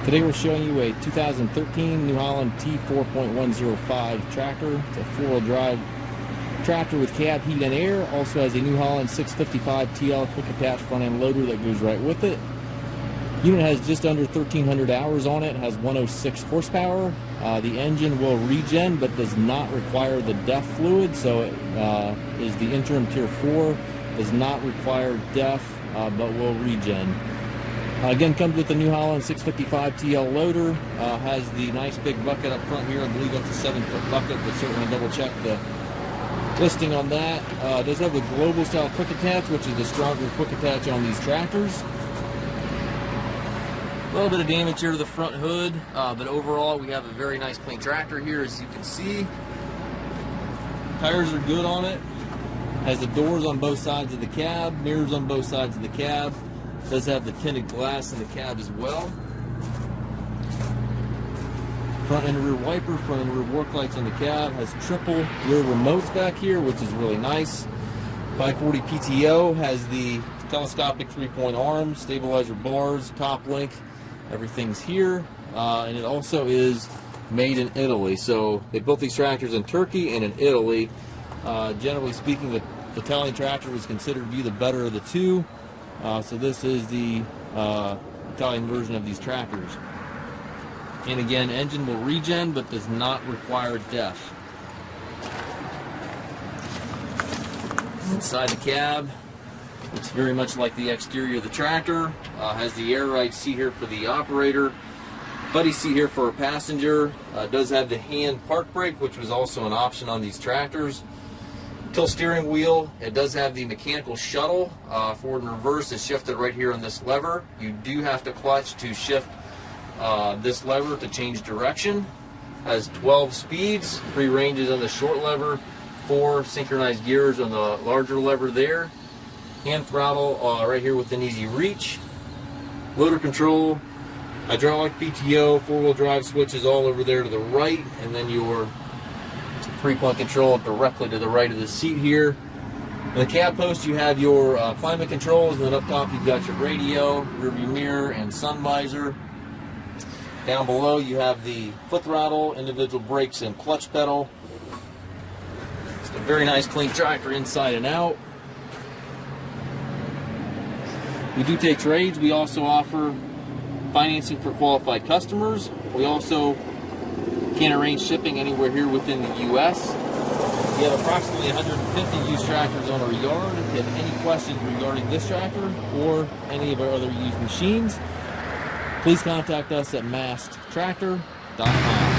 Today we're showing you a 2013 New Holland T4.105 tractor. It's a four-wheel drive tractor with cab heat and air. Also has a New Holland 655 TL quick attach front end loader that goes right with it. Unit has just under 1,300 hours on it. It has 106 horsepower. The engine will regen but does not require the DEF fluid, so it is the interim tier 4. Does not require DEF but will regen. Again, comes with the New Holland 655 TL loader. Has the nice big bucket up front here. I believe that's a 7-foot bucket, but certainly double check the listing on that. Does have the global style quick attach, which is the stronger quick attach on these tractors. A little bit of damage here to the front hood, but overall we have a very nice clean tractor here, as you can see. Tires are good on it. Has the doors on both sides of the cab, mirrors on both sides of the cab. Does have the tinted glass in the cab as well. Front and rear wiper, front and rear work lights on the cab. Has triple rear remotes back here, which is really nice. 540 PTO, has the telescopic 3-point arm, stabilizer bars, top link, everything's here. And it also is made in Italy. So they built these tractors in Turkey and in Italy. Generally speaking, the Italian tractor was considered to be the better of the two. So this is the Italian version of these tractors. And again, engine will regen but does not require DEF. Inside the cab, it's very much like the exterior of the tractor. Has the air ride seat here for the operator, buddy seat here for a passenger. Does have the hand park brake, which was also an option on these tractors. Tilt steering wheel. It does have the mechanical shuttle. Forward and reverse is shifted right here on this lever. You do have to clutch to shift this lever to change direction. Has 12 speeds, 3 ranges on the short lever, 4 synchronized gears on the larger lever there. Hand throttle right here within easy reach. Loader control, hydraulic PTO, 4-wheel drive switches all over there to the right, and then your 3-point control directly to the right of the seat here. In the cab post you have your climate controls, and then up top you've got your radio, rear view mirror, and sun visor. Down below you have the foot throttle, individual brakes, and clutch pedal. It's a very nice clean tractor inside and out. We do take trades. We also offer financing for qualified customers. We also can arrange shipping anywhere here within the U.S. We have approximately 150 used tractors on our yard. If you have any questions regarding this tractor or any of our other used machines, please contact us at maskedtractor.com.